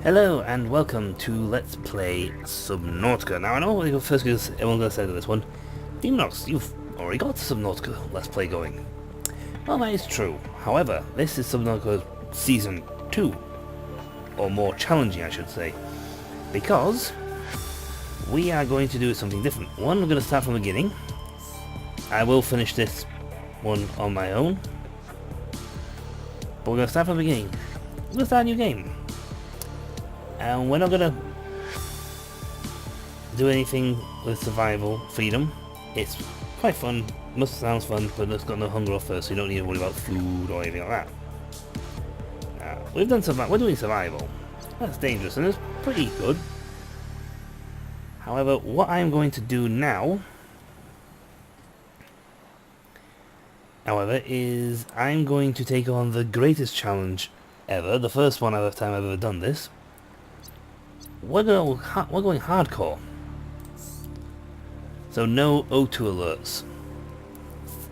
Hello and welcome to Let's Play Subnautica. Now I know what first everyone's going to say to this one. Deamonx, you've already got the Subnautica Let's Play going. Well, that is true. However, this is Subnautica Season 2. Or more challenging, I should say. Because we are going to do something different. One, we're going to start from the beginning. I will finish this one on my own. But we're going to start from the beginning. We're going to start a new game. And we're not gonna do anything with survival freedom. It's quite fun, sounds fun, but it's got no hunger or thirst, so you don't need to worry about food or anything like that. We're doing survival. That's dangerous and it's pretty good. However, what I'm going to do now, is I'm going to take on the greatest challenge ever, the first one I've ever done this. We're going hardcore. So no O2 alerts.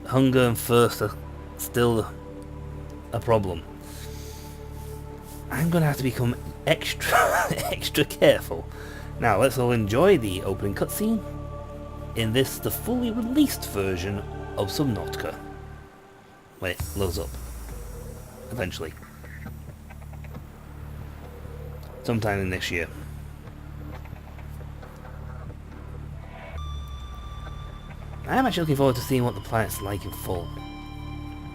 Hunger and thirst are still a problem. I'm going to have to become extra careful. Now let's all enjoy the opening cutscene in the fully released version of Subnautica. When it loads up. Eventually. Sometime in next year. I'm actually looking forward to seeing what the planet's like in full.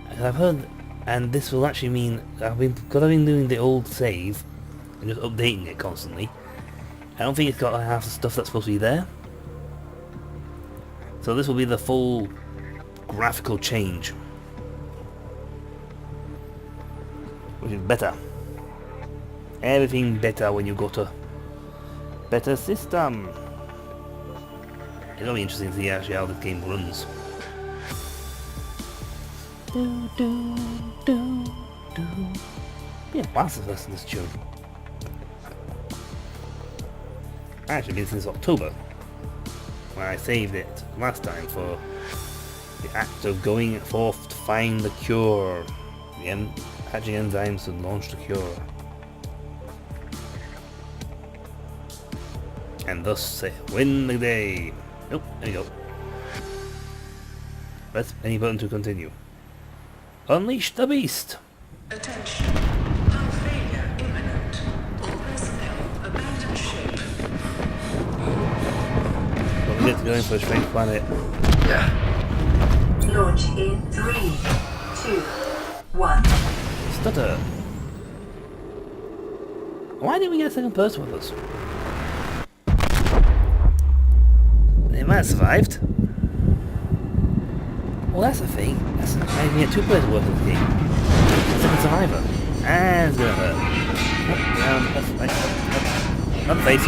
I've heard, and this will actually mean, because I've been doing the old save, and just updating it constantly, I don't think it's got half the stuff that's supposed to be there. So this will be the full graphical change. Which is better. Everything better when you go to better system. It'll be interesting to see actually how this game runs. Yeah, fast to listen to this tune. Actually been since October, when I saved it last time for the act of going forth to find the cure. Hatching enzymes to launch the cure. And thus win the day. Nope, there you go. Press any button to continue. Unleash the beast! Attention. Hull failure imminent. All personnel abandon ship. Don't forget to go in for a strange planet. Launch in 3, 2, 1. Stutter! Why didn't we get a second person with us? They might have survived. Well, that's the thing. I can get two players working this game. Second survivor. And it's gonna hurt. Not the face.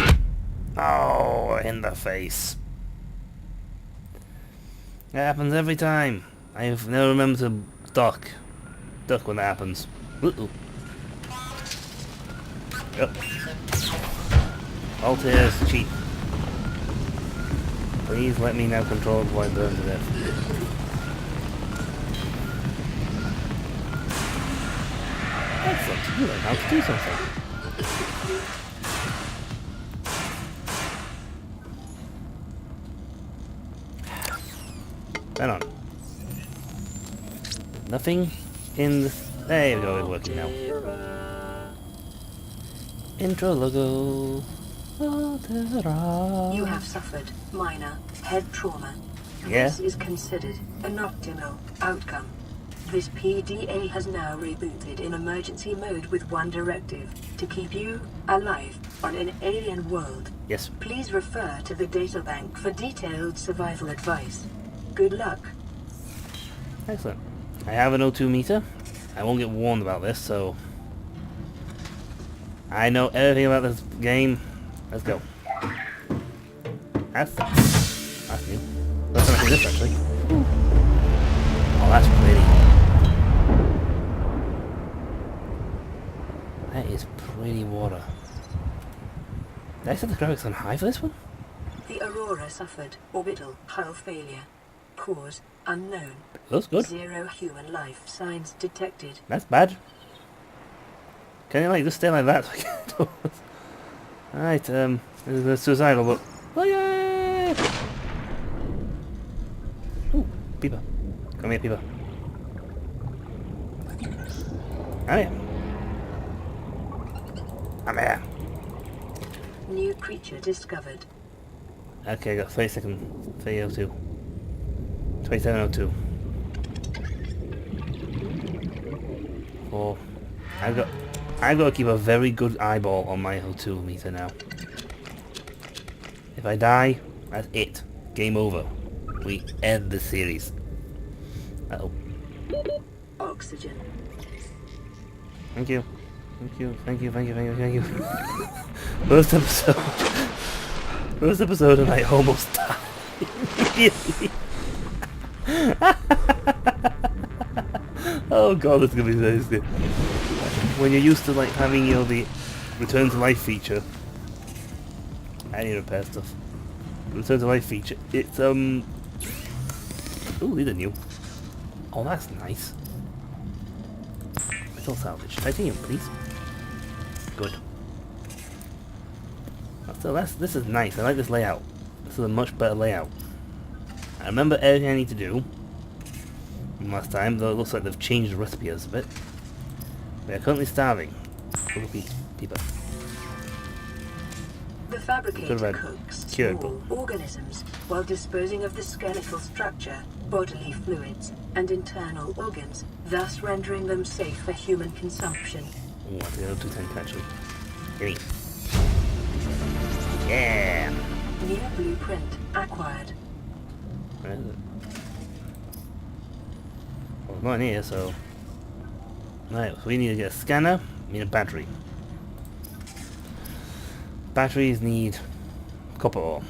Oh, in the face. That happens every time. I've never remembered to duck. Duck when that happens. Uh-oh. Yep. Altair's cheat. Please let me now control before I burn to death. Excellent. You learn how to do something. Right on. Nothing in the... There we go, it's working now. Intro logo. You have suffered minor head trauma. Yeah. This is considered an optimal outcome. This PDA has now rebooted in emergency mode with one directive: to keep you alive on an alien world. Yes. Please refer to the databank for detailed survival advice. Good luck. Excellent. I have an O2 meter. I won't get warned about this, so... I know everything about this game. Let's go. That's new. Let's not do this actually. Oh, that's pretty. That is pretty water. Did I set the graphics on high for this one? The Aurora suffered orbital hull failure. Cause unknown. Looks good. 0 human life signs detected. That's bad. Can you like just stay like that? Alright, this is suicidal, but... Oh, yeah! Ooh, Peeper. Come here, Peeper. Come here. Come here. New creature discovered. Okay, I got 30 seconds. 3002. 2702. 4. I've got to keep a very good eyeball on my O2 meter now. If I die, that's it. Game over. We end the series. Uh-oh. Oxygen. Thank you. Thank you, thank you, thank you, thank you, thank you. First episode. First episode and I almost died. Really? Oh god, this is gonna be nice. When you're used to like having, you know, the return to life feature. I need to repair stuff. Return to life feature. It's ooh, these are new. Oh, that's nice. Metal salvage. Titanium, please. Good. So this is nice. I like this layout. This is a much better layout. I remember everything I need to do from last time, though it looks like they've changed the recipe a bit. We are currently starving. Peeper. The fabricator Good cooks cured, small organisms while disposing of the skeletal structure, bodily fluids, and internal organs, thus rendering them safe for human consumption. Oh, I think I'll do 10 actually. Gimme. Yeah! New blueprint acquired. Where is it? Well, it's not in here, so... Right, so we need to get a scanner, we need a battery. Batteries need copper ore.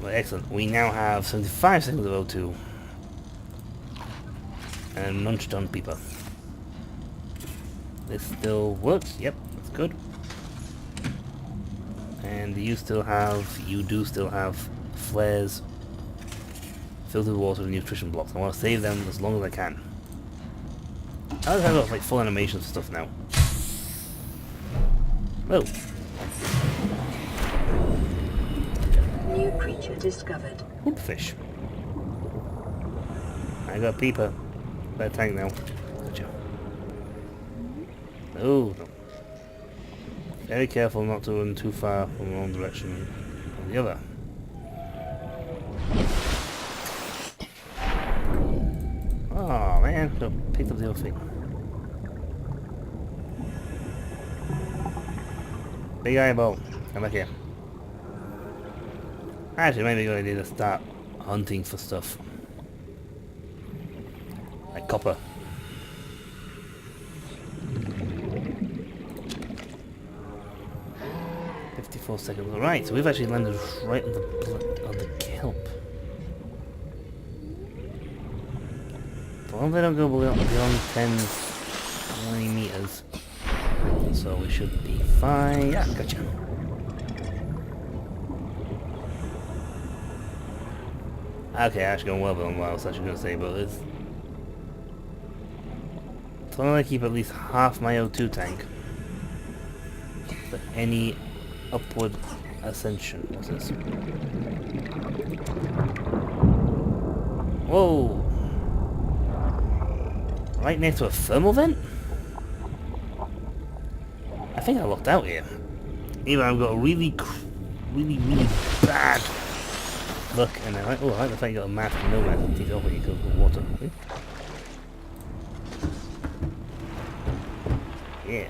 Well, excellent. We now have 75 seconds of O2. And munched on Peeper. This still works, yep, that's good. And you do still have flares, filtered water and nutrition blocks. I want to save them as long as I can. I have got like full animation stuff now. Oh. New creature discovered. Hoopfish. I got Peeper. Better tank now. Gotcha. Oh, no. Very careful not to run too far from one direction or the other. Oh man, no, picked up the other thing. Big eyeball, come back here. Actually, maybe a good idea to start hunting for stuff. Like copper. Seconds. Alright, so we've actually landed right on the kelp. As long as they don't go beyond 10, 20 meters. So we should be fine. Yeah, gotcha. Okay, actually going well beyond what I was actually going to say, but it's... As long as I keep at least half my O2 tank for any upward ascension. What's this? Whoa! Right next to a thermal vent? I think I locked out here. Either I've got a really bad luck, and I like the fact you got a mask and no mask to take it off when you go to water. Yeah.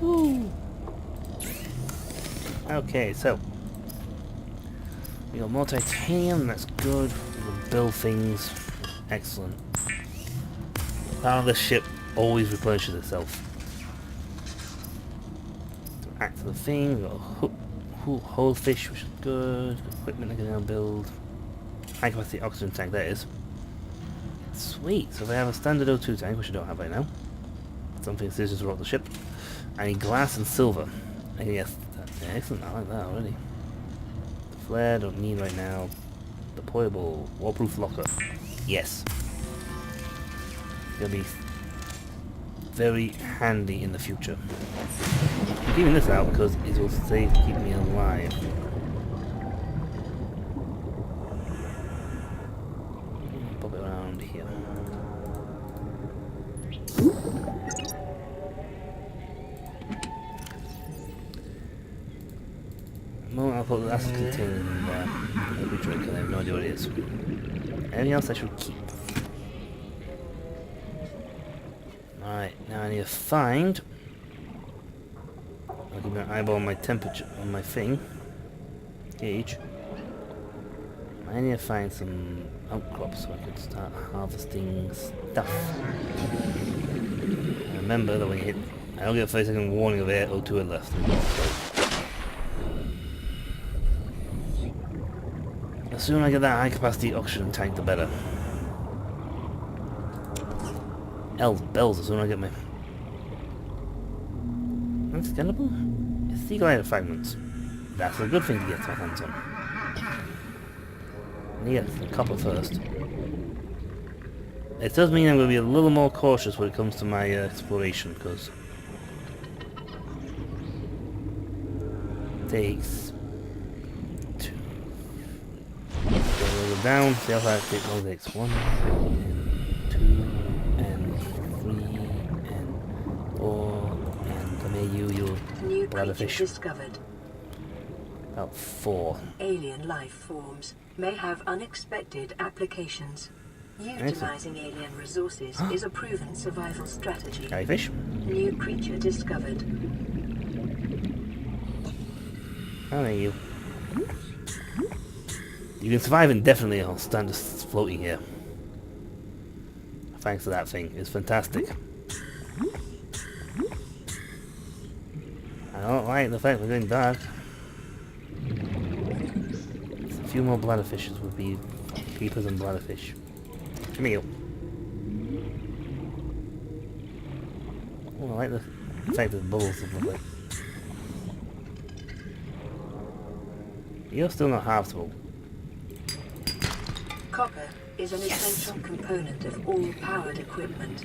Woo. Okay, so we got more titanium, that's good. We can build things, excellent. Part of the ship always replenishes itself. Act of the thing, we got a whole fish, which is good. Equipment I can now build. High capacity oxygen tank, that is. Sweet, so they have a standard O2 tank, which I don't have right now. Something serious to rock the ship. I need glass and silver. And yes, that's excellent, I like that already. The flare, don't need right now. Deployable, waterproof locker. Yes. It's gonna be very handy in the future. I'm keeping this out because it will keep me alive. Pop it around here. Well, I'll put the last container in there. Every drink, I have no idea what it is. Anything else I should keep? Alright, now I need to find... I'll give me an eyeball on my temperature, on my thing. Gauge. I need to find some outcrops so I can start harvesting stuff. And remember that when you hit... I don't get a 30-second warning of air O2 left. The sooner I get that high-capacity oxygen tank, the better. Bells, the sooner I get my... Unscannable? It's the glider fragments. That's a good thing to get my hands on. I need to get the copper first. It does mean I'm going to be a little more cautious when it comes to my exploration, because... it takes... down, see how far it takes. It takes 1, and 2, and 3, and 4, and come here, you New bladderfish. creature discovered. About 4. Alien life forms may have unexpected applications. Utilizing alien resources is a proven survival strategy. Jellyfish. New creature discovered. How are you? You can survive indefinitely on stand just floating here. Thanks to that thing. It's fantastic. I don't like the fact we're going dark. A few more bladderfishes would be peepers and bladderfish. Come here. Oh, I like the fact that bubbles look like. You're still not harvestable. Copper is an essential component of all powered equipment.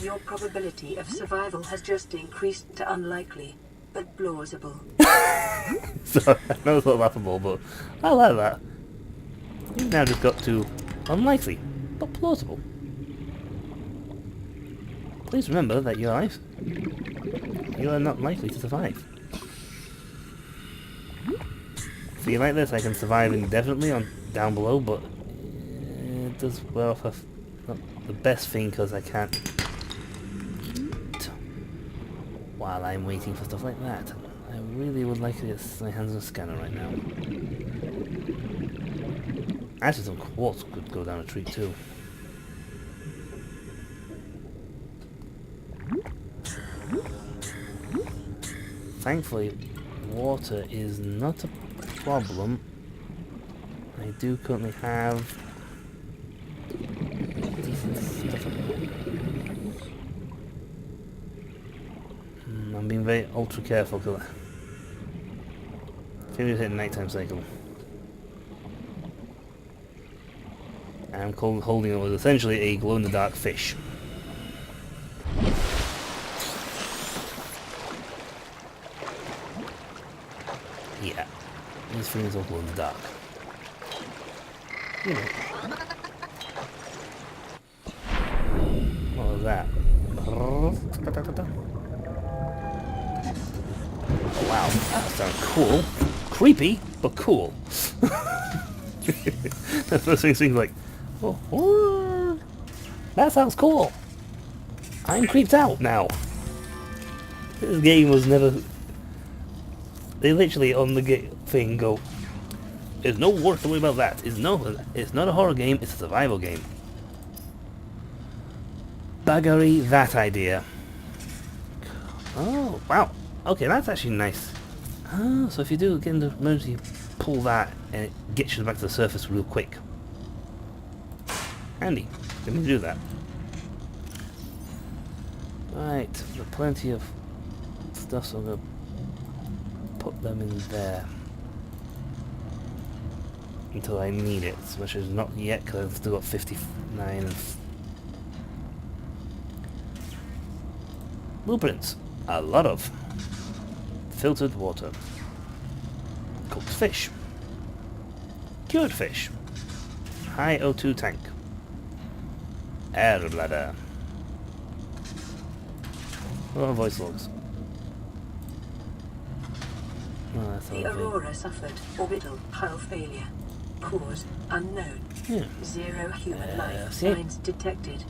Your probability of survival has just increased to unlikely, but plausible. So, I know it's not laughable, but I like that. You've now just got to unlikely, but plausible. Please remember that you are not likely to survive. See, like this, I can survive indefinitely on down below, but it does well off of not the best thing because I can't eat while I'm waiting for stuff like that. I really would like to get my hands on a scanner right now. Actually, some quartz could go down a tree too. Thankfully, water is not a problem. I do currently have decent stuff. I'm being very ultra careful because I think we hit a nighttime cycle. I'm holding it with essentially a glow-in-the-dark fish. Yeah, these things all glow in the dark. You know. What was that? Wow, that sounds cool. Creepy, but cool. The first thing seems like, oh, that sounds cool. I'm creeped out now. This game was never... They literally on the thing go, there's no work to worry about that. It's not a horror game, it's a survival game. Buggery that idea. Oh, wow. Okay, that's actually nice. Oh, so if you do get into emergency, pull that and it gets you back to the surface real quick. Handy. Let me do that. Right, there's plenty of stuff, so I'm going to put them in there until I need it, which is not yet because I've still got 59 and Blueprints. A lot of. Filtered water. Cooked fish. Cured fish. High O2 tank. Air bladder. Oh, voice logs. Oh, that's The all Aurora suffered orbital hull failure. Cause unknown. yeah. 0 human life see? signs detected.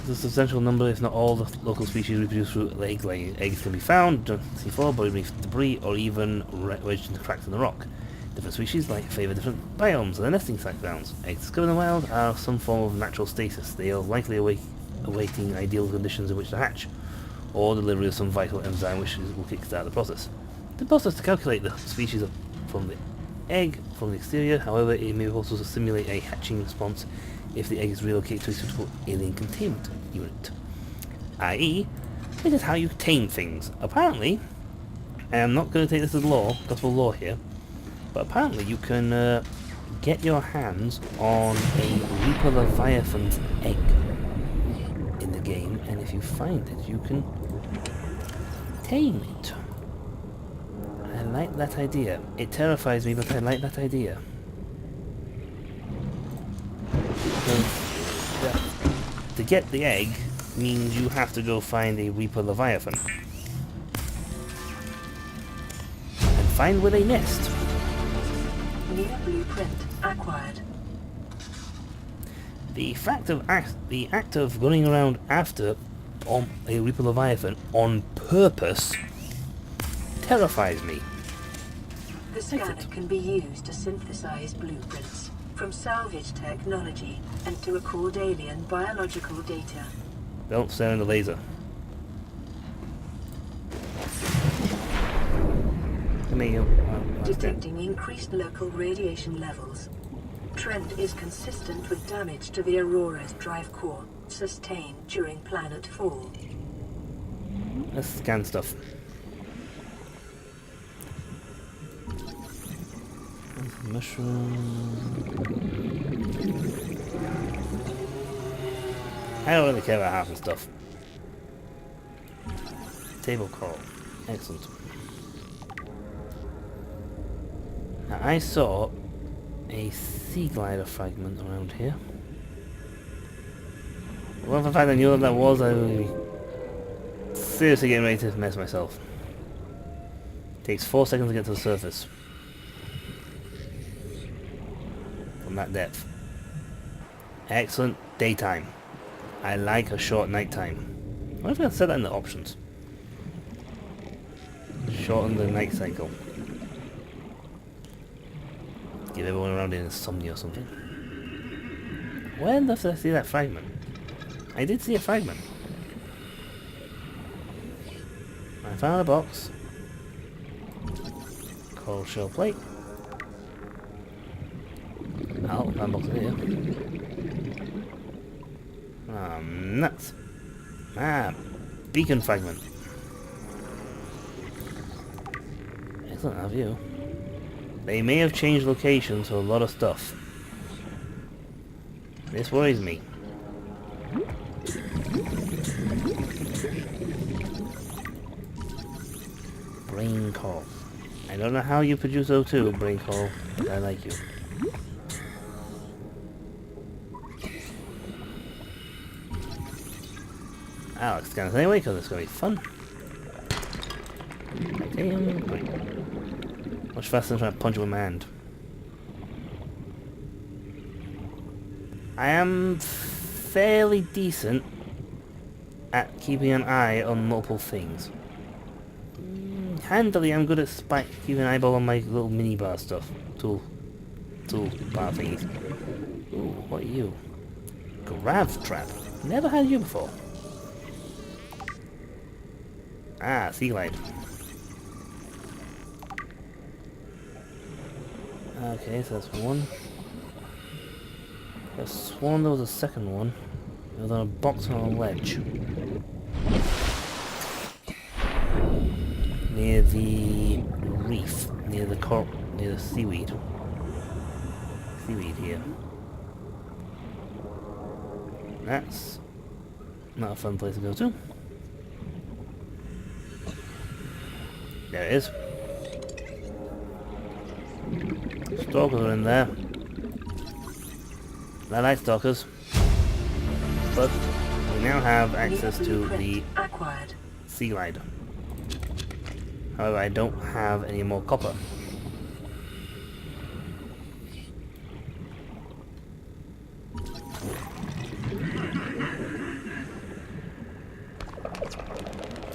There's a substantial number, if not all, the local species reproduce through eggs. Laying eggs can be found, C4, buried beneath debris, or even wedged into cracks in the rock. Different species favour different biomes and their nesting site grounds. Eggs discovered in the wild are some form of natural stasis. They are likely awaiting ideal conditions in which to hatch, or delivery of some vital enzyme which will kickstart the process. The process to calculate the species from the egg from the exterior, however, it may also simulate a hatching response if the egg is relocated to a suitable alien containment unit. I.e., this is how you tame things. Apparently, and I'm not going to take this as law, gospel law here, but apparently you can get your hands on a Reaper Leviathan's egg in the game, and if you find it, you can tame it. I like that idea. It terrifies me, but I like that idea. Because to get the egg means you have to go find a Reaper Leviathan. And find where they nest. New blueprint acquired. The act of running around after a Reaper Leviathan on purpose terrifies me. The scanner can be used to synthesize blueprints from salvage technology and to record alien biological data. Don't stare in the laser. Come here. Detecting increased local radiation levels. Trend is consistent with damage to the Aurora's drive core sustained during planet fall. Let's scan stuff. Mushroom. I don't really care about half the stuff. Table coral. Excellent. Now I saw a sea glider fragment around here. Well, if I knew what that was, I would be seriously getting ready to mess myself. Takes 4 seconds to get to the surface. From that depth. Excellent daytime. I like a short nighttime. I wonder if I can set that in the options. Shorten the night cycle. Give everyone around here insomnia or something. Where did I see that fragment? I did see a fragment. I found a box. Coral shell plate. Oh, that box is here. Ah, nuts. Ah, beacon fragment. Excellent, have you. They may have changed locations for a lot of stuff. This worries me. Brain coral. I don't know how you produce O2, brain coral, but I like you. Alex scans anyway because it's going to be fun. Damn. Much faster than trying to punch him with my hand. I am fairly decent at keeping an eye on multiple things. Handily, I'm good at keeping an eyeball on my little mini bar stuff. Tool bar thingies. Ooh, what are you? Grav trap. Never had you before. Ah, sea glide. Okay, so that's one. I sworn there was a second one. It was on a box on a ledge. Near the reef. Near the seaweed. Seaweed here. That's not a fun place to go to. There it is. Stalkers are in there. I like stalkers. But we now have access to the sea glide. However, I don't have any more copper.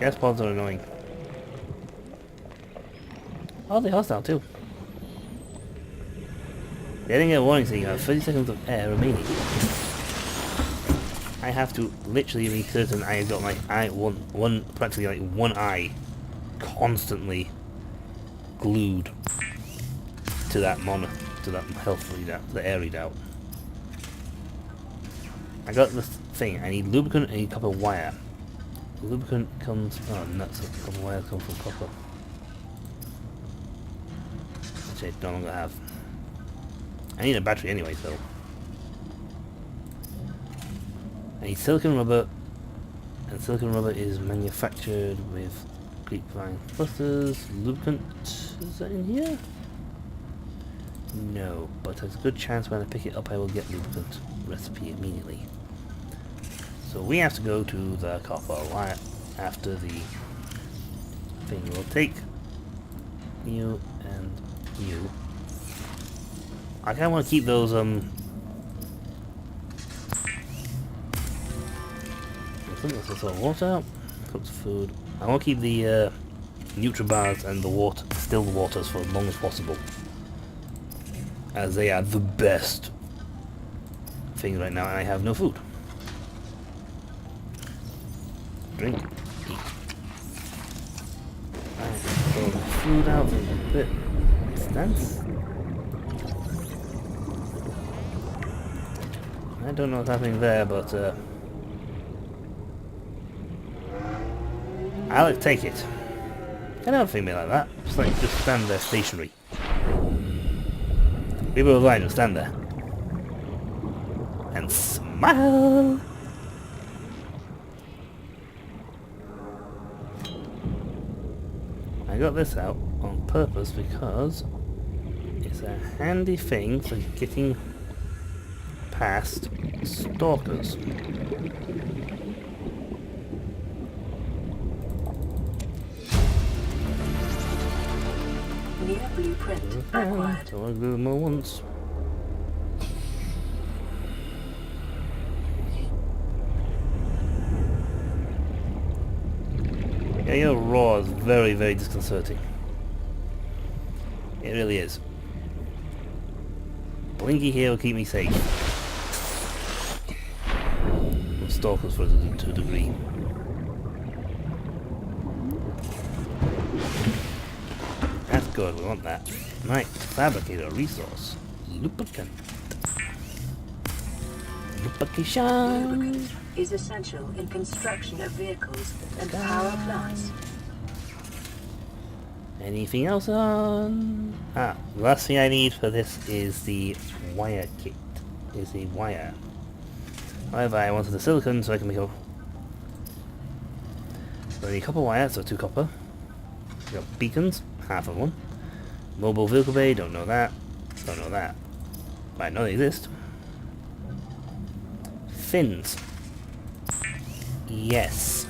Gas pods are annoying. Oh, they're hostile too. Getting a warning saying you have 30 seconds of air remaining. I have to literally be certain I've got my eye, practically like one eye constantly glued to that to that health readout, to the air readout. I got this thing, I need lubricant and I need copper wire. Lubricant comes, oh nuts, copper wire comes from copper. Which I no longer have. I need a battery anyway, so. I need silicon rubber, and silicon rubber is manufactured with grapevine clusters. Lubricant, is that in here? No, but there's a good chance when I pick it up I will get lubricant recipe immediately. So we have to go to the copper wire after the thing. We'll take you and you. I kinda wanna keep those let's sort water out. Cooked food. I want to keep the Nutribars and the water, still waters, for as long as possible, as they are the best things right now, and I have no food. Drink. Eat. I throw the food out a bit. Distance. I don't know what's happening there, but I'll take it. I don't think me like that. Just stand there stationary. People of line will stand there and smile. I got this out on purpose because it's a handy thing for getting past stalkers. New blueprint acquired. So I'll do them all once. Yeah, your roar is very, very disconcerting. It really is. Blinky here will keep me safe. From stalkers to a degree. That's good, we want that. Right, fabricate a resource. Lubricant. Lubrication. Lubricant is essential in construction of vehicles and power plants. Anything else on? Ah, the last thing I need for this is the wire kit. Is the wire. However, I wanted the silicon so I can make a... So I need copper wire, so 2 copper. We got beacons, half of one. Mobile vehicle bay, don't know that. Don't know that. But I know they exist. Fins. Yes.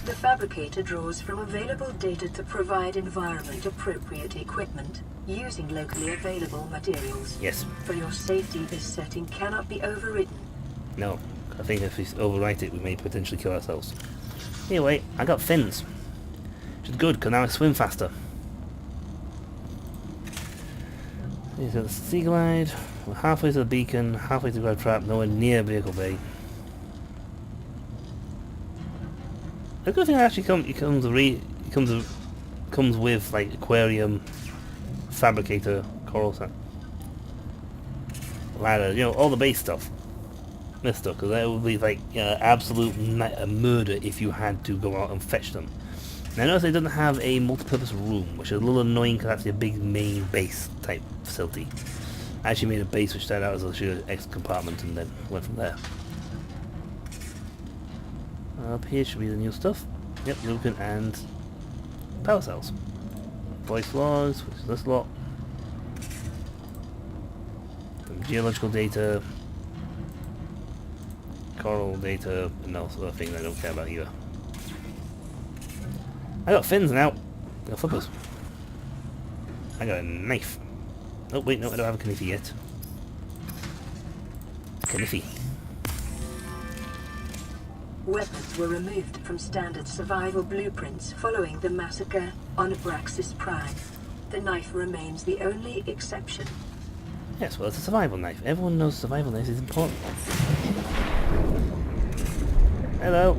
The fabricator draws from available data to provide environment-appropriate equipment, using locally available materials. Yes. For your safety, this setting cannot be overridden. No. I think if we overwrite it, we may potentially kill ourselves. Anyway, I got fins. Which is good, because now I swim faster. Here's the sea glide. We're halfway to the beacon, halfway to the glide trap, nowhere near vehicle bay. The good thing actually comes with like aquarium, fabricator, coral set, ladder, you know, all the base stuff. This stuff, because that would be like absolute murder if you had to go out and fetch them. Now notice it doesn't have a multi-purpose room, which is a little annoying because that's a big main base type facility. I actually made a base which started out as a X compartment and then went from there. Up here should be the new stuff. Yep, lubricant and power cells. Voice logs, which is this lot. Some geological data. Coral data, and all sort of things I don't care about either. I got fins now. I got flippers. I got a knife. Oh wait, no, I don't have a kniffy yet. Kniffy. Weapons were removed from standard survival blueprints following the massacre on Abraxas Prime. The knife remains the only exception. Yes, well, it's a survival knife. Everyone knows survival knife is important. Hello.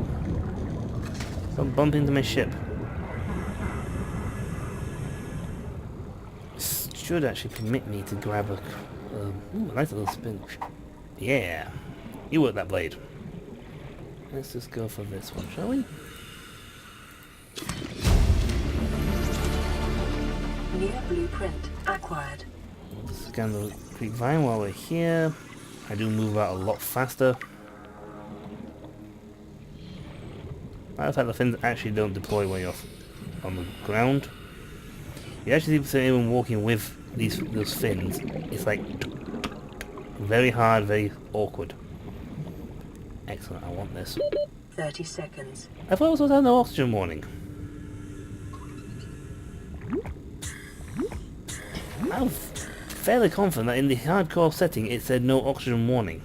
Don't bump into my ship. This should actually permit me to grab a nice little spin. Yeah, you work that blade. Let's just go for this one, shall we? New blueprint acquired. We'll scan the creek vine while we're here. I do move out a lot faster. Matter of fact, the fins actually don't deploy when you're on the ground. You actually see anyone walking with those fins. It's like very hard, very awkward. Excellent, I want this. 30 seconds. I thought it was supposed to have no oxygen warning. I'm fairly confident that in the hardcore setting it said no oxygen warning.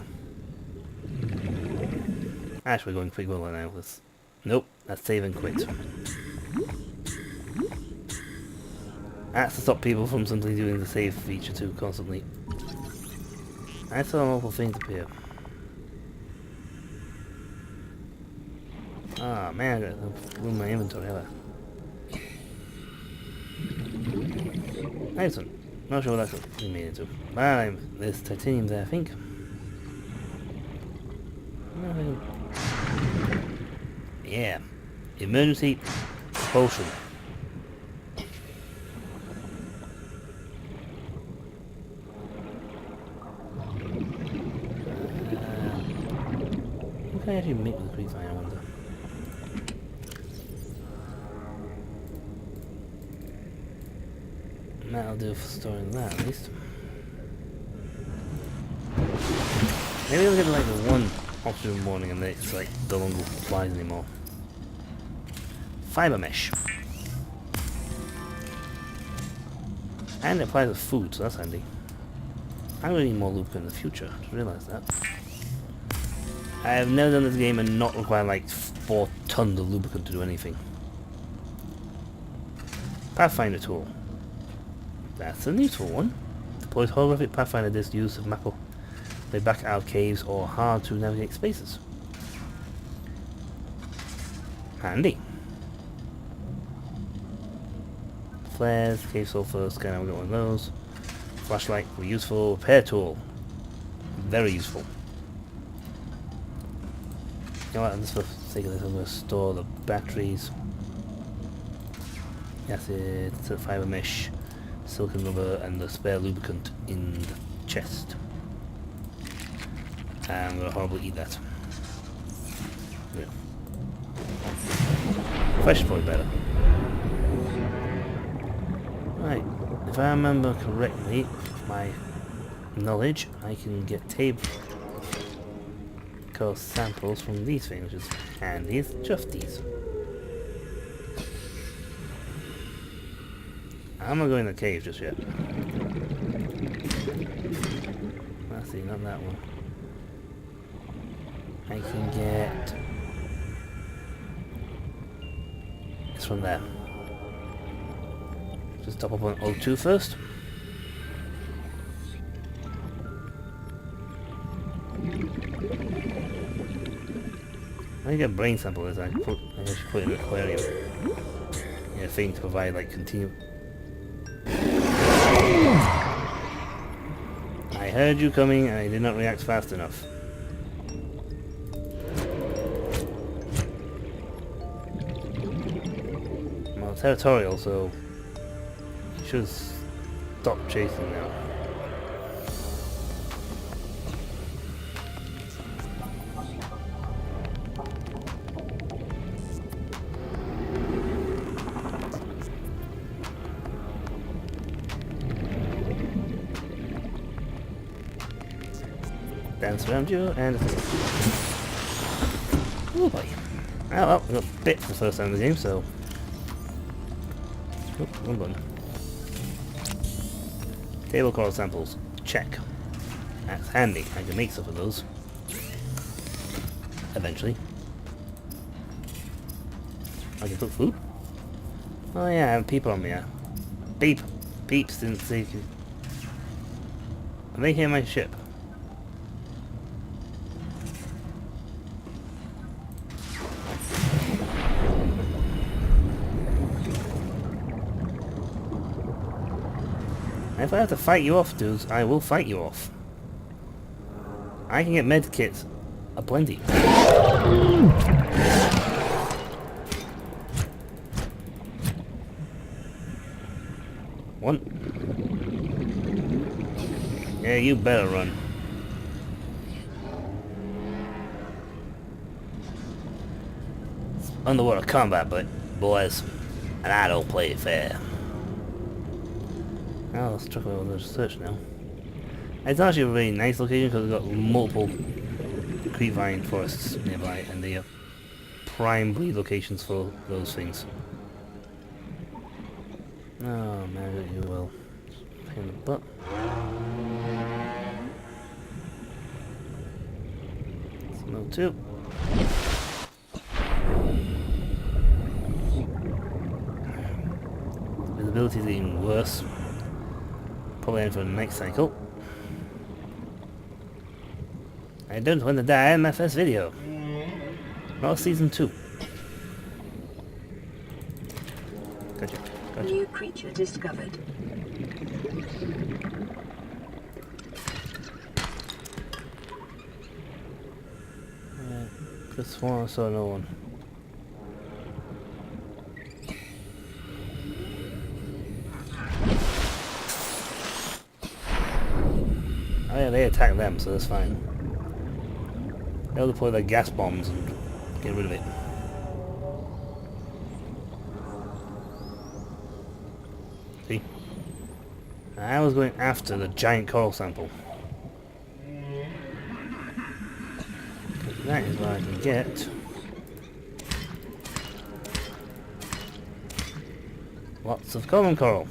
Actually, we're going quick roller now. Nope, that's save and quit. That's to stop people from simply doing the save feature too constantly. I saw an awful thing appear. Ah man, I got to ruin my inventory, have I? Excellent. Not sure what that's what we made it to. There's titanium there, I think. Yeah. Emergency potion. What can I actually make with the creek vine, I wonder? That'll do for storing that at least. Maybe I'll get like the one oxygen warning and then it's like no longer applies anymore. Fiber mesh. And it applies to food, so that's handy. I'm going to need more lubricant in the future, I just realised that. I have never done this game and not required like 4 tons of lubricant to do anything. Pathfinder tool. That's a useful one. Deploys holographic Pathfinder disc used to map the back out caves or hard to navigate spaces. Handy. Flares, cave sulfur, scanner, we got one of those. Flashlight, useful. Repair tool. Very useful. You know what, just for the sake of this, I'm going to store the batteries. Acid, fiber mesh, silicon rubber, and the spare lubricant in the chest. And I'm going to horribly eat that. Yeah. Fresh is probably better. Right, if I remember correctly, my knowledge, I can get table samples from these things, which is handy. It's just these. I'm not going to the cave just yet. Let's see, not that one. I can get... it's from there. Just top up on O2 first. I get brain sample as I should put it in the aquarium. Yeah, thing to provide like continue. I heard you coming and I did not react fast enough. Well, territorial, so you should stop chasing now. and surround you, and... Oh boy. Oh well, we got bit for the first time in the game, so... Oh, wrong button. Table coral samples. Check. That's handy. I can make stuff of those. Eventually. I can cook food? Oh yeah, I have people on me now. Beep! Peeps didn't say... Are they here my ship? If I have to fight you off, dudes, I will fight you off. I can get med kits aplenty. One. Yeah, you better run. It's underwater combat, but boys, and I don't play fair. Oh, let's check out the search now. It's actually a really nice location because it's got multiple creepvine forests nearby, and they are prime breed locations for those things. Oh man, you will. Pain in the butt. Smell two. Visibility is even worse. Probably aim for the next cycle. I don't want to die in my first video. Well, season 2. Gotcha. Gotcha. New creature discovered. This one I saw no one. Oh yeah, they attack them, so that's fine. They'll deploy their gas bombs and get rid of it. See? I was going after the giant coral sample. That is what I can get. Lots of common coral.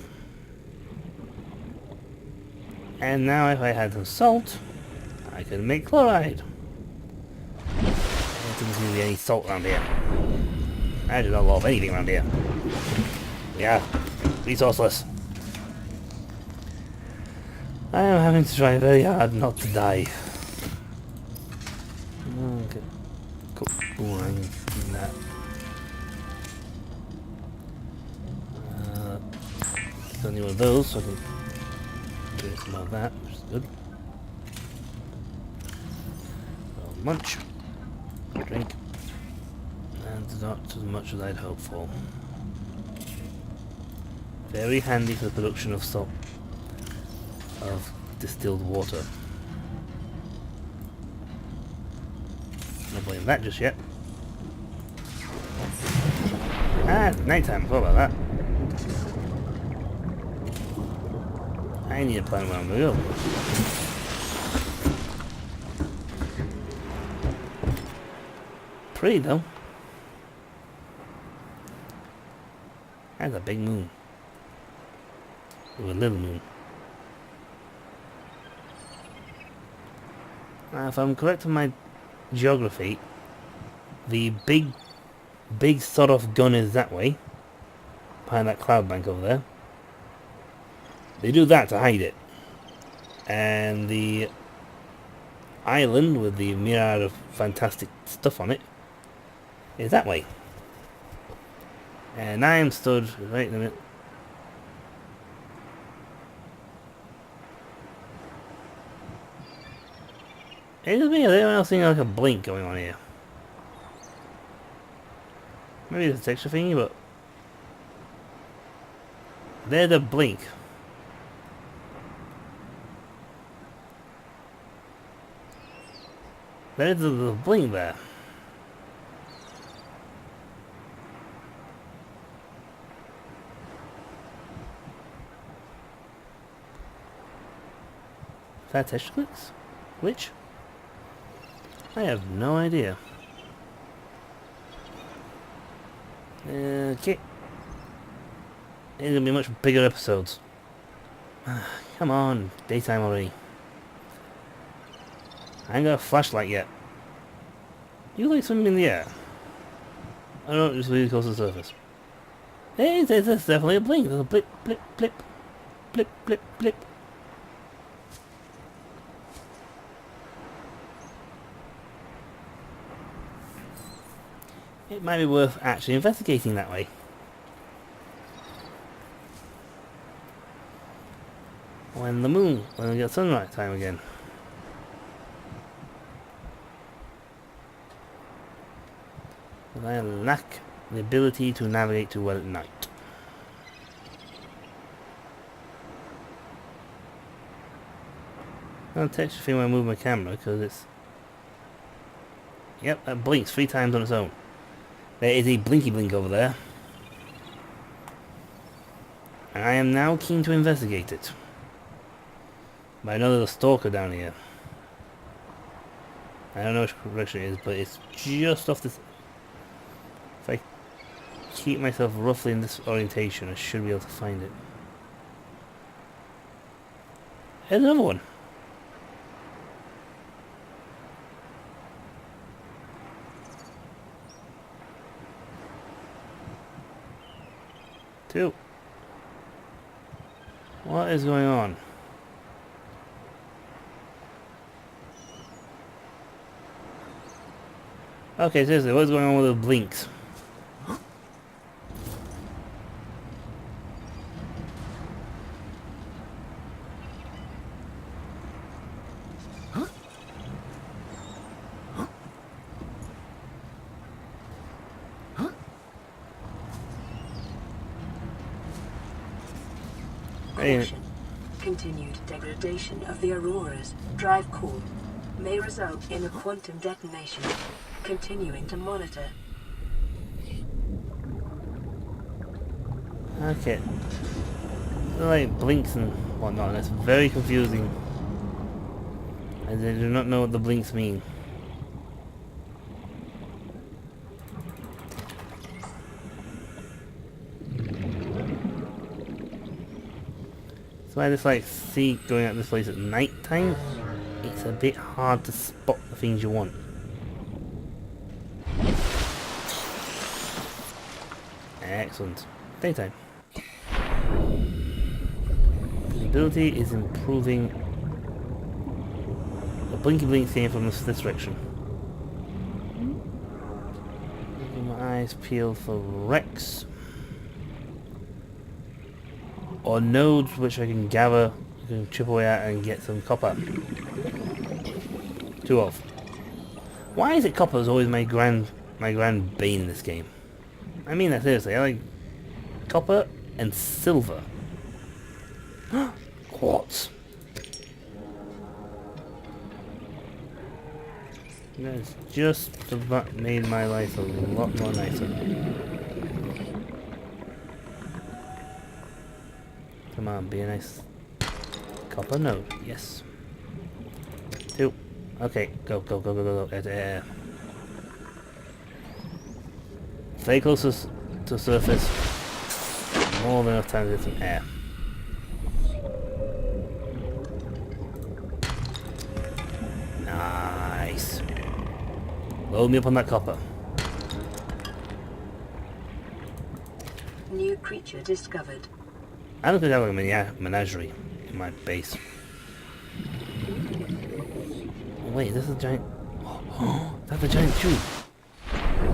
And now if I had some salt, I could make chloride. There doesn't seem to be any salt around here. I do not love anything around here. Yeah, resourceless. I am having to try very hard not to die. Okay. Cool. Ooh, I can do that. Don't need one of those, so I can do some of that, which is good. So, munch. Drink. And not as much as I'd hoped for. Very handy for the production of salt. Of distilled water. Not playing that just yet. Ah, it's nighttime. What about that? I need to plan where I'm gonna go. Pretty though. That's a big moon. Or a little moon. If I'm correct on my geography, the big sort of gun is that way, behind that cloud bank over there. They do that to hide it, and the island with the myriad of fantastic stuff on it is that way. And I am stood right in the middle. It is me, anyone else seeing like a blink going on here? Maybe it's a texture thingy, but there's a blink. There's a little blink there. Is that texture clicks? Glitch? I have no idea. Okay. It's gonna be much bigger episodes. Come on, daytime already. I ain't got a flashlight yet. You like something in the air? I don't know, just really close to the surface. Hey, there's definitely a blink. There's a blip, blip, blip. Blip, blip, blip. It might be worth actually investigating that way. When we get sunrise time again. But I lack the ability to navigate too well at night. I'll touch the thing when I move my camera because it's... Yep, that blinks 3 times on its own. There is a blinky blink over there. And I am now keen to investigate it. But I know there's a stalker down here. I don't know which direction it is, but it's just off this... If I keep myself roughly in this orientation, I should be able to find it. There's another one. Two. What is going on? Okay, seriously, what's going on with the blinks? Caution. Continued degradation of the Aurora's drive core may result in a quantum detonation. Continuing to monitor. Okay. They're like blinks and whatnot, that's very confusing. I do not know what the blinks mean. So I just like see going out this place at night time, it's a bit hard to spot the things you want. Excellent. Daytime. The ability is improving. The blinky blinks came from this direction. Keeping my eyes peeled for wrecks. Or nodes which I can gather, I can chip away at and get some copper. 2 of. Why is it copper is always my grand bane in this game? I mean that seriously, I like copper and silver. Quartz. That's just about made my life a lot more nicer. Come on, be a nice copper node. Yes. 2. Okay, go. Stay closest to the surface. More than enough time to get some air. Nice. Load me up on that copper. New creature discovered. I don't think I have a menagerie in my base. Oh, wait, this is a giant... Oh, that's a giant tube.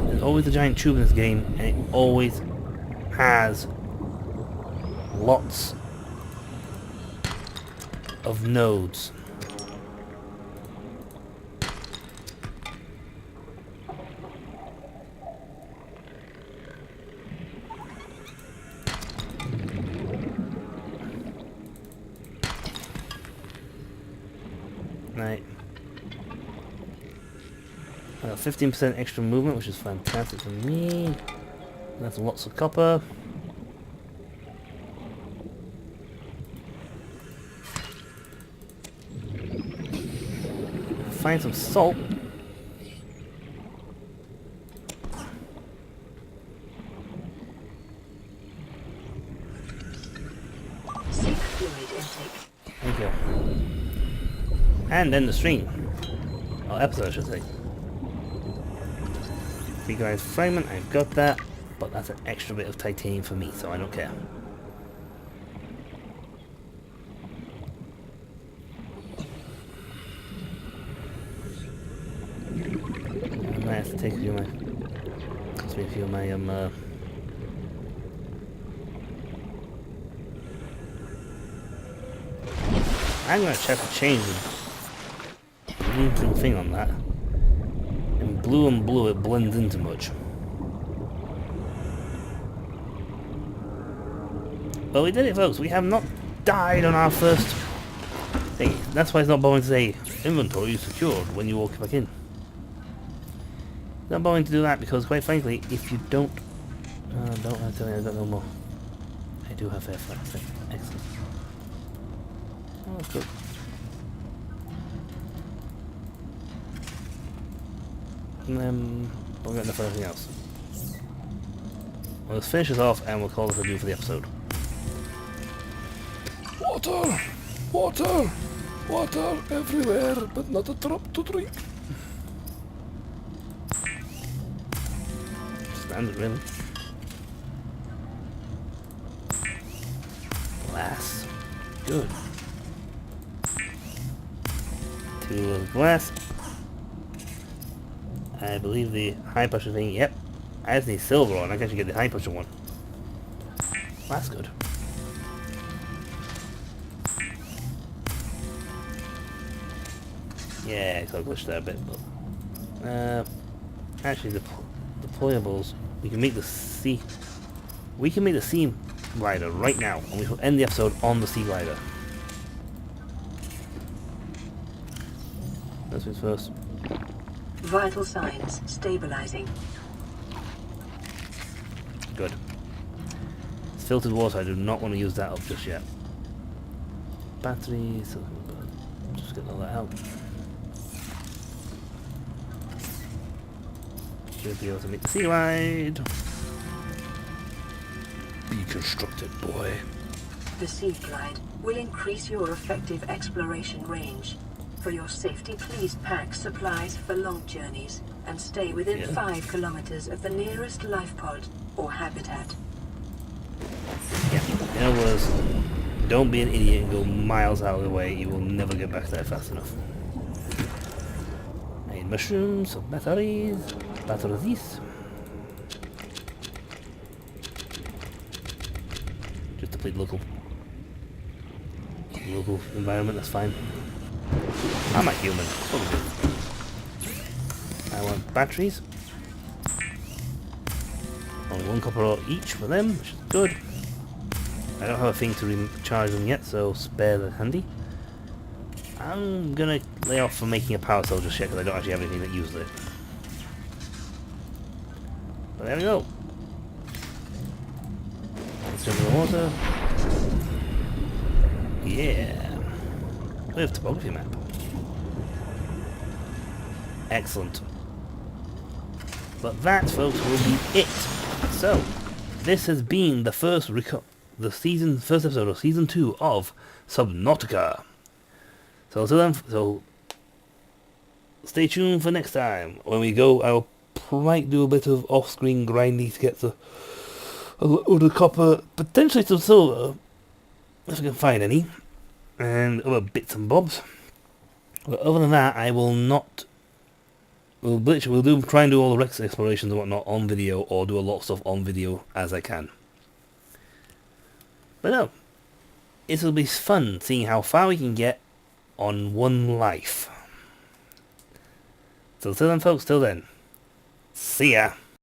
There's always a giant tube in this game, and it always has lots of nodes. Right. I got 15% extra movement, which is fantastic for me. That's lots of copper. Find some salt. And end the stream. Or episode, I should say. Sea Glide fragment, I've got that. But that's an extra bit of titanium for me, so I don't care. I might have to take a few of my... Cost me a few of my, I'm gonna check to change the little thing on that. And blue, it blends into much. Well, we did it, folks. We have not died on our first thing. That's why it's not bothering to say inventory is secured when you walk back in. Not bothering to do that because, quite frankly, if you don't... don't have to tell you, I've got no more. I do have air flags. Excellent. Oh, that's good. And then we'll get enough of anything else. Well, let's finish this off and we'll call it a do for the episode. Water! Water! Water everywhere, but not a drop to drink. Standard, really. Glass. Good. 2 of glass. I believe the high pressure thing, yep. I just need silver on, I can actually get the high pressure one. That's good. Yeah, it's got glitched there a bit, but actually the deployables, we can make the sea glider right now, and we will end the episode on the sea glider. That's what's first. Vital signs stabilizing. Good. It's filtered water, I do not want to use that up just yet. Batteries, just get all that out. Should be able to make the sea glide. Be constructed, boy. The Sea Glide will increase your effective exploration range. For your safety, please pack supplies for long journeys and stay within 5 kilometers of the nearest life pod or habitat. Yeah, in other words, don't be an idiot and go miles out of the way. You will never get back there fast enough. I need mushrooms, some batteries. Batteries. Just to play local environment, that's fine. I'm a human. What do we do? I want batteries. Only 1 copper ore each for them, which is good. I don't have a thing to recharge them yet, so spare the handy. I'm gonna lay off from making a power cell just yet because I don't actually have anything that uses it. But there we go. Let's jump in the water. Yeah. We have topography map. Excellent. But that, folks, will be it. So, this has been the first episode of season 2 of Subnautica. So until then, stay tuned for next time. When we go, might do a bit of off-screen grinding to get a load of copper, potentially some silver, if I can find any, and other bits and bobs. But other than that, I will not. We'll try and do all the Rex explorations and whatnot on video, or do a lot of stuff on video as I can. But no, it'll be fun seeing how far we can get on one life. So till then, folks, see ya.